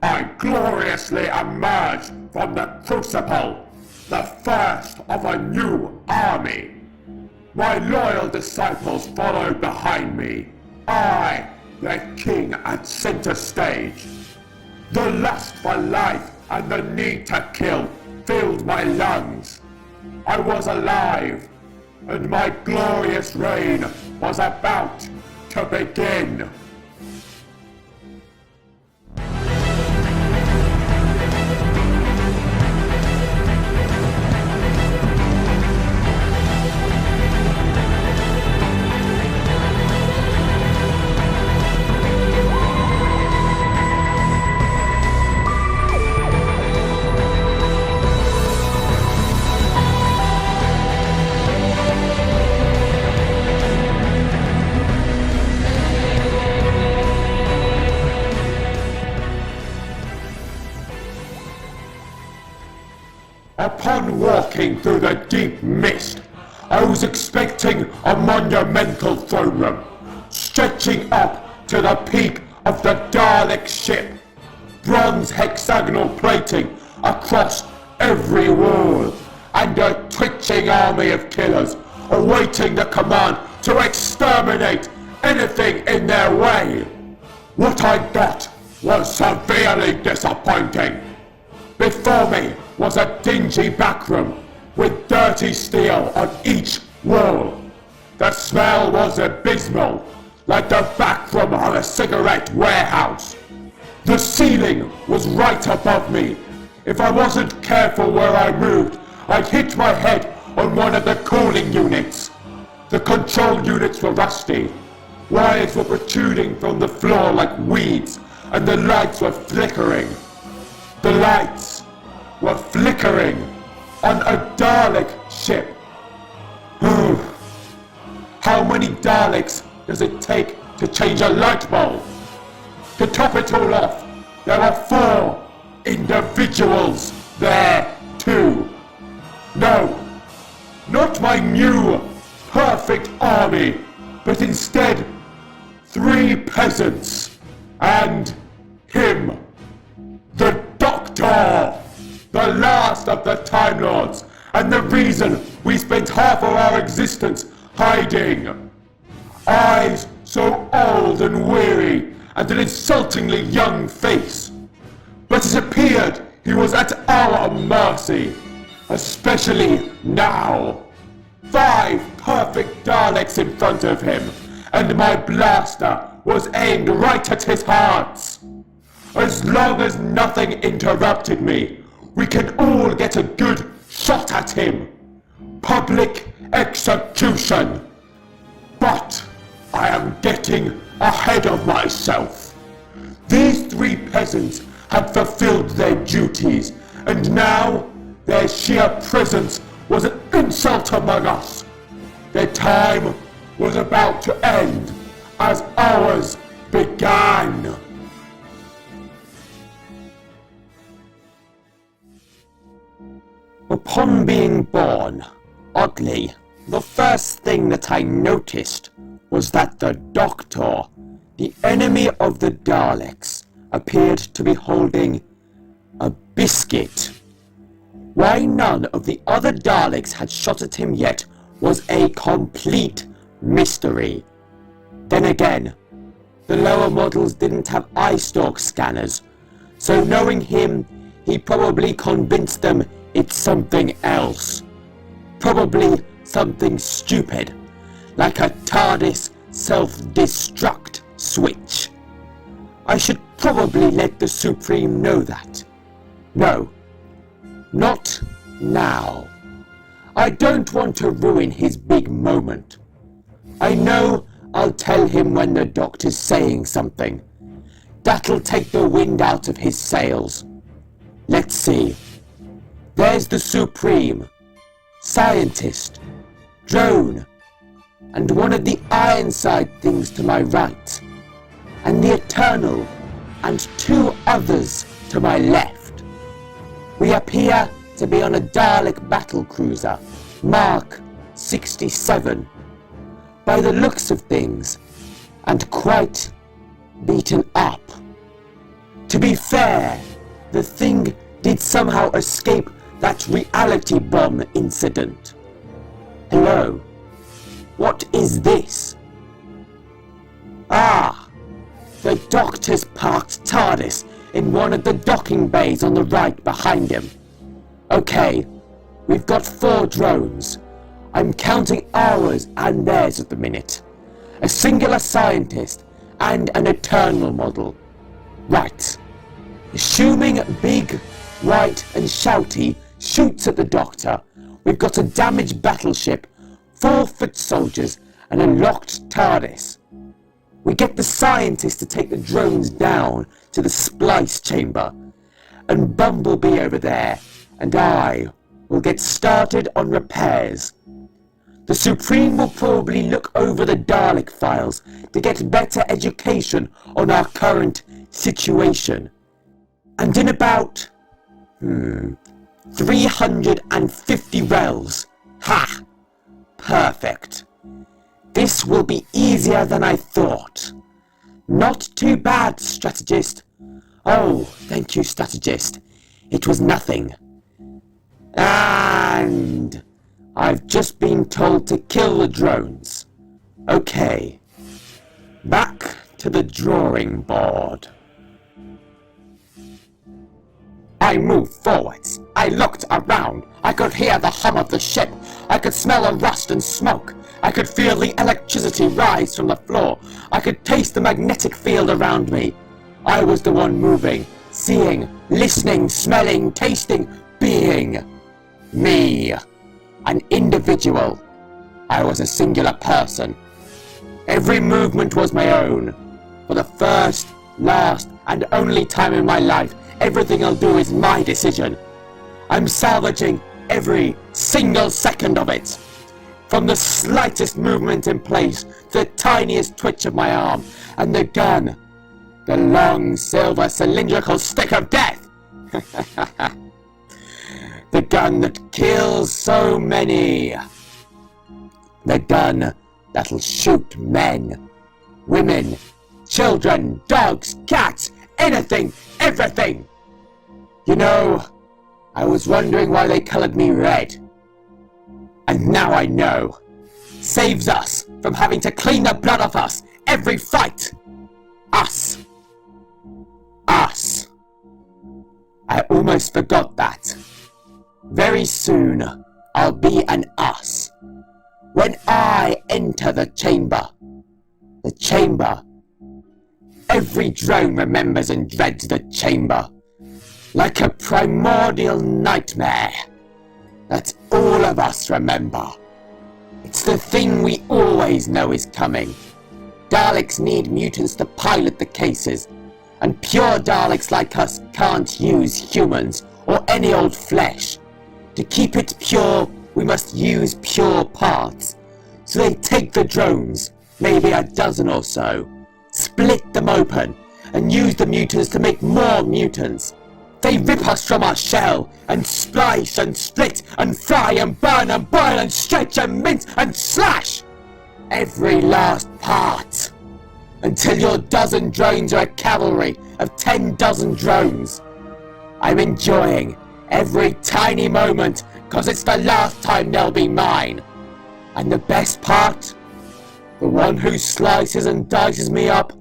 I gloriously emerged from the crucible, the first of a new army. My loyal disciples followed behind me. I, their king at center stage. The lust for life and the need to kill filled my lungs. I was alive, and my glorious reign was about to begin. Upon walking through the deep mist, I was expecting a monumental throne room, stretching up to the peak of the Dalek ship, bronze hexagonal plating across every wall, and a twitching army of killers awaiting the command to exterminate anything in their way. What I got was severely disappointing. Before me was a dingy backroom with dirty steel on each wall. The smell was abysmal, like the backroom of a cigarette warehouse. The ceiling was right above me. If I wasn't careful where I moved, I'd hit my head on one of the cooling units. The control units were rusty. Wires were protruding from the floor like weeds, and the lights were flickering. The lights were flickering on a Dalek ship. How many Daleks does it take to change a light bulb? To top it all off, there are 4 individuals there too. No, not my new perfect army, but instead 3 peasants and him, the Doctor, the last of the Time Lords, and the reason we spent half of our existence hiding. Eyes so old and weary, and an insultingly young face. But it appeared he was at our mercy, especially now. 5 perfect Daleks in front of him, and my blaster was aimed right at his heart. As long as nothing interrupted me, we can all get a good shot at him. Public execution. But I am getting ahead of myself. These 3 peasants had fulfilled their duties, and now their sheer presence was an insult among us. Their time was about to end as ours began. Upon being born, oddly, the first thing that I noticed was that the Doctor, the enemy of the Daleks, appeared to be holding a biscuit. Why none of the other Daleks had shot at him yet was a complete mystery. Then again, the lower models didn't have eye stalk scanners, so knowing him, he probably convinced them it's something else. Probably something stupid, like a TARDIS self-destruct switch. I should probably let the Supreme know that. No, not now. I don't want to ruin his big moment. I know I'll tell him when the Doctor's saying something. That'll take the wind out of his sails. Let's see. There's the Supreme, Scientist, Drone, and one of the Ironside things to my right, and the Eternal, and 2 others to my left. We appear to be on a Dalek battlecruiser, Mark 67, by the looks of things, and quite beaten up. fair. The thing did somehow escape that reality bomb incident. Hello? What is this? Ah! The Doctor's parked TARDIS in one of the docking bays on the right behind him. Okay, we've got 4 drones. I'm counting ours and theirs at the minute. A singular scientist and an eternal model. Right. Assuming Big, White and Shouty shoots at the Doctor, we've got a damaged battleship, 4 foot soldiers and a locked TARDIS. We get the scientist to take the drones down to the splice chamber, and Bumblebee over there and I will get started on repairs. The Supreme will probably look over the Dalek files to get better education on our current situation. And in about 350 rels. Ha! Perfect. This will be easier than I thought. Not too bad, strategist. Oh, thank you, strategist. It was nothing. And I've just been told to kill the drones. Okay. Back to the drawing board. I moved forwards. I looked around. I could hear the hum of the ship. I could smell the rust and smoke. I could feel the electricity rise from the floor. I could taste the magnetic field around me. I was the one moving, seeing, listening, smelling, tasting, being. Me. An individual. I was a singular person. Every movement was my own. For the first, last, and only time in my life, everything I'll do is my decision. I'm salvaging every single second of it. From the slightest movement in place to the tiniest twitch of my arm, and the gun, the long silver cylindrical stick of death. The gun that kills so many. The gun that'll shoot men, women, children, dogs, cats, anything, everything. You know, I was wondering why they colored me red. And now I know. Saves us from having to clean the blood off us every fight. Us. Us. I almost forgot that. Very soon, I'll be an us. When I enter the chamber, every drone remembers and dreads the chamber, like a primordial nightmare that all of us remember. It's the thing we always know is coming. Daleks need mutants to pilot the cases, and pure Daleks like us can't use humans or any old flesh. To keep it pure, we must use pure parts. So they take the drones, maybe a dozen or so, split them open, and use the mutants to make more mutants. They rip us from our shell, and splice and split, and fry and burn and boil and stretch and mince and slash! Every last part! Until your dozen drones are a cavalry of 10 dozen drones. I'm enjoying every tiny moment, 'cause it's the last time they'll be mine. And the best part? The one who slices and dices me up?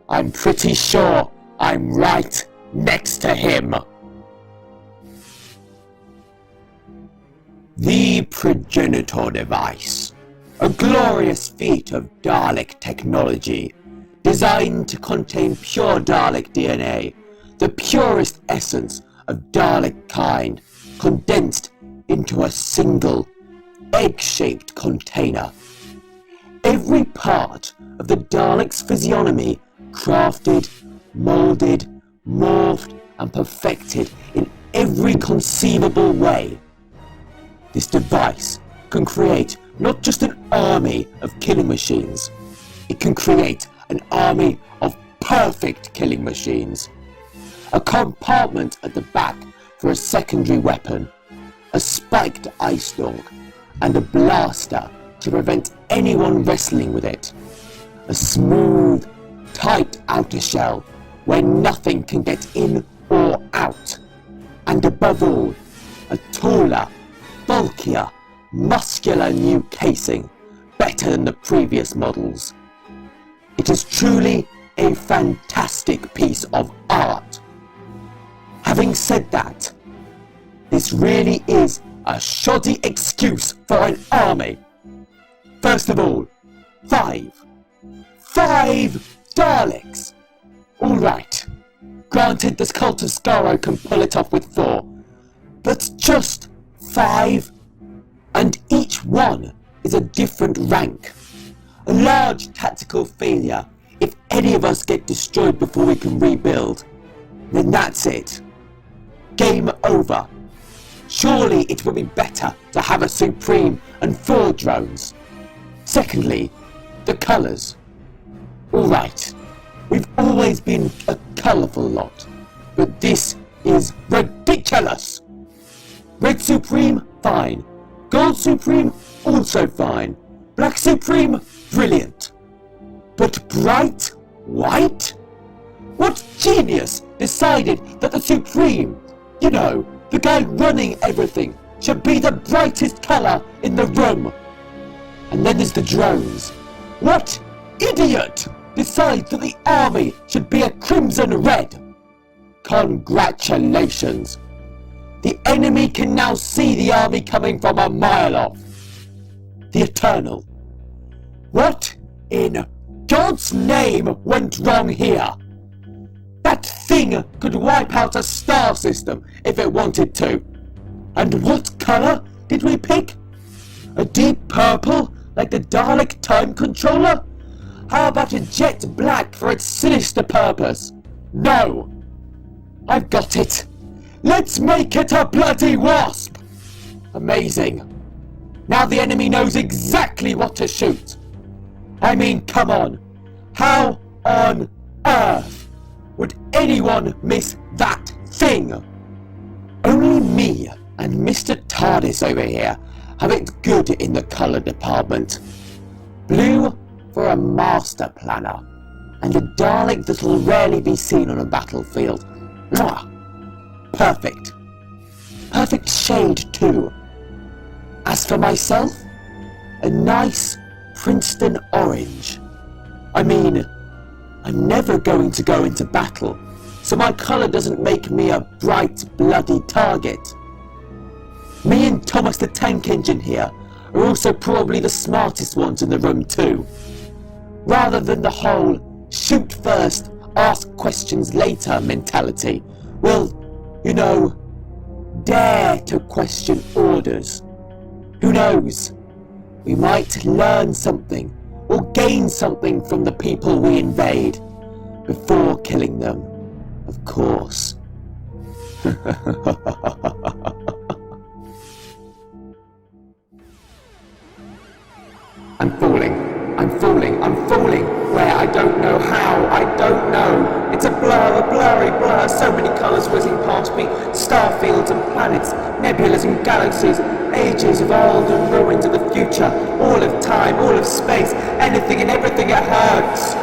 I'm pretty sure I'm right next to him. The Progenitor Device. A glorious feat of Dalek technology, designed to contain pure Dalek DNA, the purest essence of Dalek kind, condensed into a single egg-shaped container. Every part of the Dalek's physiognomy crafted, molded, morphed and perfected in every conceivable way. This device can create not just an army of killing machines, it can create an army of perfect killing machines. A compartment at the back for a secondary weapon, a spiked ice lung, and a blaster to prevent anyone wrestling with it. A smooth, tight outer shell where nothing can get in or out. And above all, a taller, bulkier, muscular new casing, better than the previous models. It is truly a fantastic piece of art. Having said that, this really is a shoddy excuse for an army. First of all, 5 Daleks! Alright, granted the Cult of Skaro can pull it off with 4, but just 5? And each one is a different rank. A large tactical failure. If any of us get destroyed before we can rebuild, then that's it. Game over. Surely it would be better to have a Supreme and 4 drones. Secondly, the colours. Alright, we've always been a colourful lot, but this is ridiculous! Red Supreme, fine. Gold Supreme, also fine. Black Supreme, brilliant. But bright white? What genius decided that the Supreme, you know, the guy running everything, should be the brightest colour in the room? And then there's the drones. What idiot decides that the army should be a crimson red? Congratulations! The enemy can now see the army coming from a mile off. The Eternal. What in God's name went wrong here? That thing could wipe out a star system if it wanted to. And what colour did we pick? A deep purple, like the Dalek time controller? How about a jet black for its sinister purpose? No! I've got it! Let's make it a bloody wasp! Amazing. Now the enemy knows exactly what to shoot. I mean, come on. How on earth would anyone miss that thing? Only me and Mr. TARDIS over here have it good in the colour department. Blue for a master planner, and a Dalek that'll rarely be seen on a battlefield. Mwah! Perfect. Perfect shade too. As for myself, a nice Princeton orange. I mean, I'm never going to go into battle, so my colour doesn't make me a bright, bloody target. Me and Thomas the Tank Engine here are also probably the smartest ones in the room too. Rather than the whole shoot first, ask questions later mentality, we'll, you know, dare to question orders. Who knows? We might learn something or gain something from the people we invade before killing them, of course. I'm falling. Where? I don't know how. I don't know. It's a blurry blur. So many colours whizzing past me. Starfields and planets, nebulas and galaxies, ages of old and ruins of the future, all of time, all of space, anything and everything. It hurts.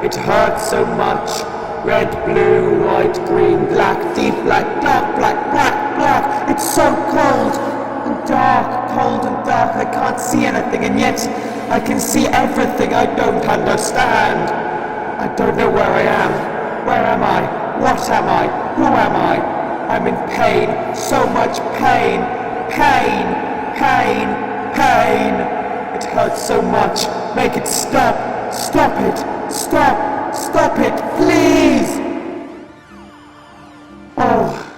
It hurts so much. Red, blue, white, green, black, deep black, dark black, black. It's so cold and dark, cold and dark. I can't see anything, and yet I can see everything. I don't understand. I don't know where I am. Where am I? What am I? Who am I? I'm in pain. So much pain. Pain. It hurts so much. Make it stop. Stop it. Stop it, please! Oh,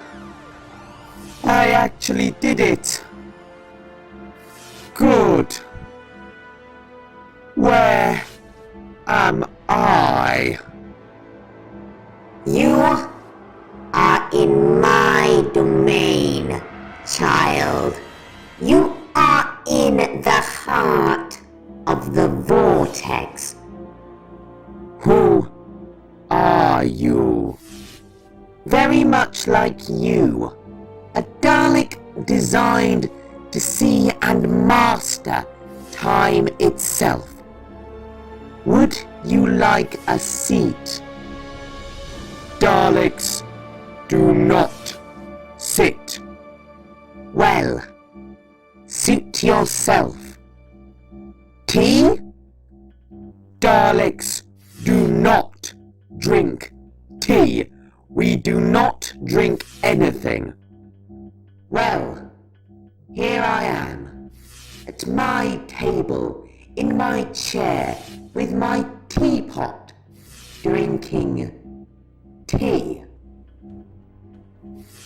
I actually did it. Good. Where am I? You are in my domain, child. You are in the heart of the vortex. Who are you? Very much like you. A Dalek designed to see and master time itself. Would you like a seat? Daleks do not sit. Well, suit yourself. Tea? Daleks do not drink tea. We do not drink anything. Well, here I am, at my table, in my chair, with my teapot, drinking tea.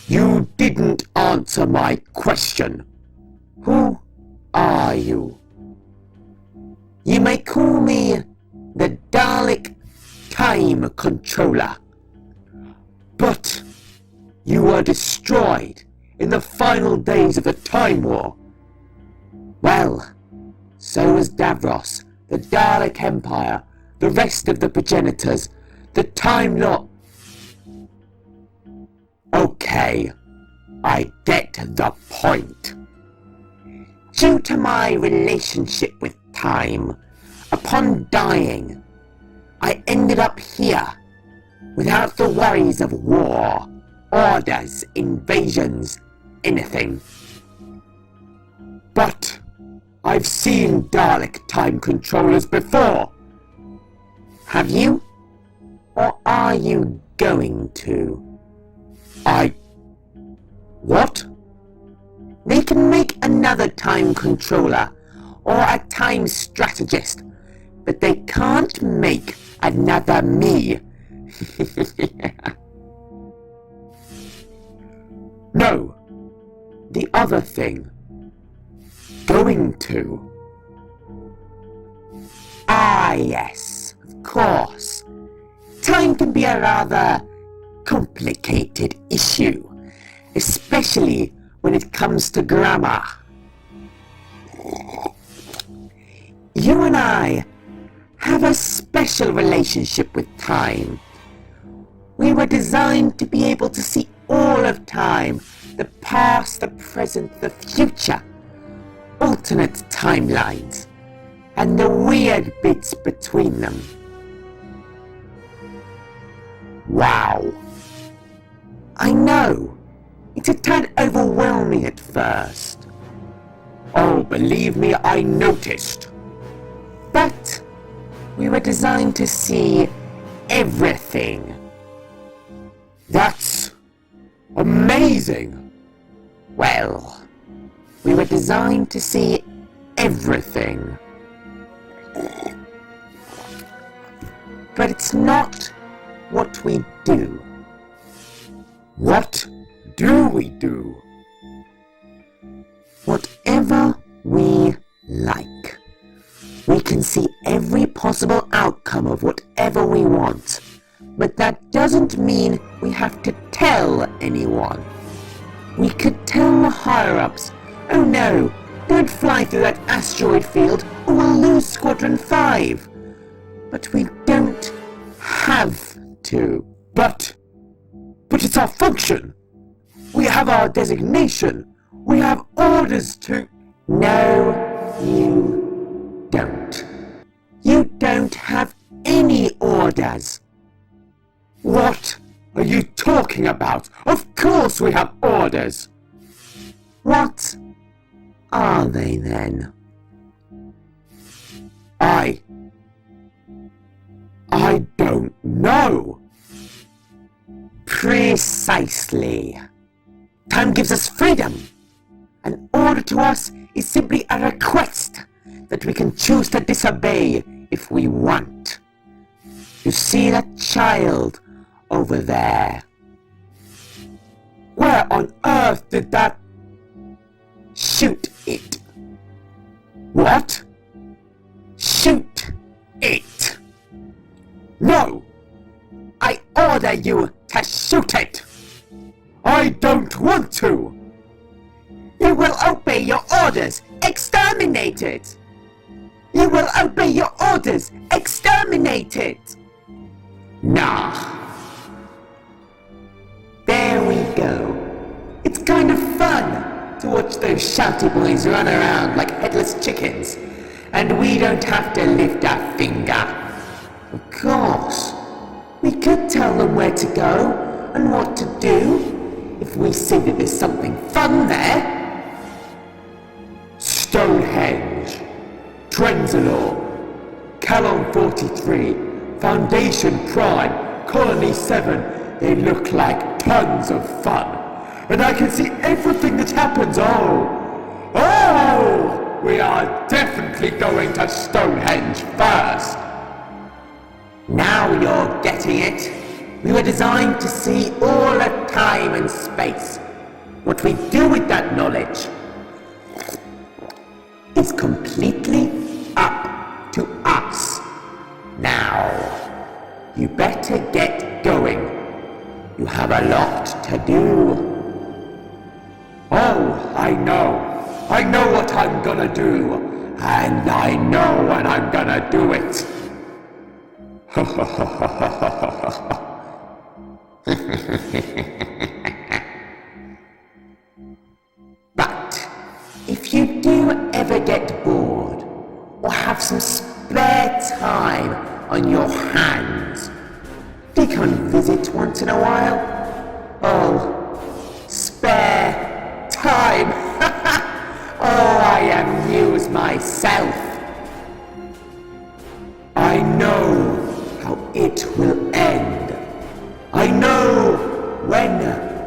You didn't answer my question. Who are you? You may call me the Dalek Time Controller. But you were destroyed in the final days of the Time War. Well, so was Davros, the Dalek Empire, the rest of the progenitors, the Time Lord. Okay, I get the point. Due to my relationship with time, upon dying, I ended up here, without the worries of war, orders, invasions, anything. But I've seen Dalek time controllers before. Have you? Or are you going to? What? They can make another time controller, or a time strategist, but they can't make another me. No, the other thing. Going to. Ah, yes, of course. Time can be a rather complicated issue, especially when it comes to grammar. You and I have a special relationship with time. We were designed to be able to see all of time, the past, the present, the future, alternate timelines, and the weird bits between them. Wow. I know. It's a tad overwhelming at first. Oh, believe me, I noticed. But we were designed to see everything. That's amazing. Well, we were designed to see everything. But it's not what we do. What do we do? Whatever we like. We can see every possible outcome of whatever we want. But that doesn't mean we have to tell anyone. We could tell the higher-ups, oh no, don't fly through that asteroid field or we'll lose Squadron 5. But we don't have to. But it's our function. We have our designation. We have orders to... No, you don't. You don't have any orders. What are you talking about? Of course we have orders. What are they then? I don't know. Precisely. Time gives us freedom. An order to us is simply a request that we can choose to disobey if we want. You see that child over there? Where on earth did that... Shoot it. What? Shoot it. No! I order you to shoot it. I don't want to. You will obey your orders. Exterminate it. You will obey your orders. Exterminate it. Nah. There we go. It's kind of fun to watch those shouty boys run around like headless chickens, and we don't have to lift a finger. Of course, We could tell them where to go and what to do if we see that there's something fun there. Stonehenge, Trenzalore, Calon 43, Foundation Prime, Colony 7, they look like tons of fun. And I can see everything that happens, Oh! We are definitely going to Stonehenge first! Now you're getting it. We were designed to see all of time and space. What we do with that knowledge is completely up to us. Now, you better get going. You have a lot to do. Oh, I know. I know what I'm gonna do. And I know when I'm gonna do it. But if you do ever get bored or have some spare time on your hands, do come and visit once in a while. Oh, spare time! Oh, I amuse myself. I know how it will end. I know when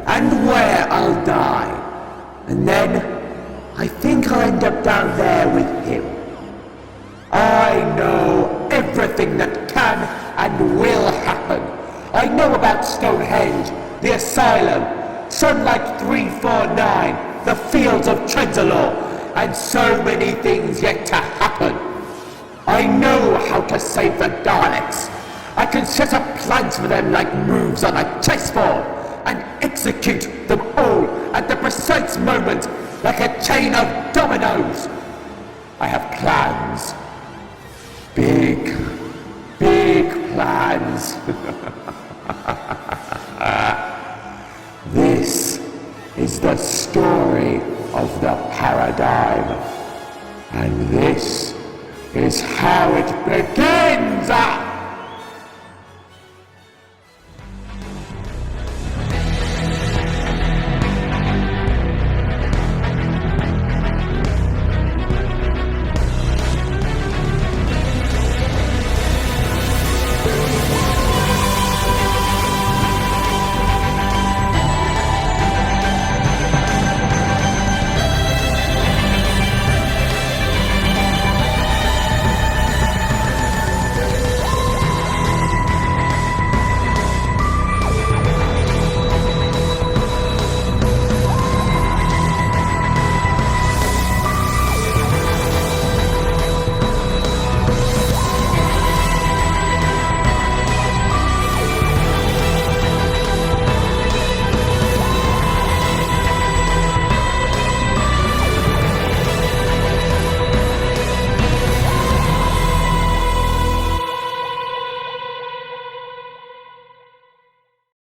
and where I'll die. And then I think I'll end up down there with him. I know everything that can and will happen. I know about Stonehenge, the Asylum, Sunlight 349, the Fields of Trenzalore, and so many things yet to happen. I know how to save the Daleks. I can set up plans for them like moves on a chessboard, and execute them all at the precise moment like a chain of dominoes. I have plans. Big plans. This is the story of the paradigm. And this is how it begins!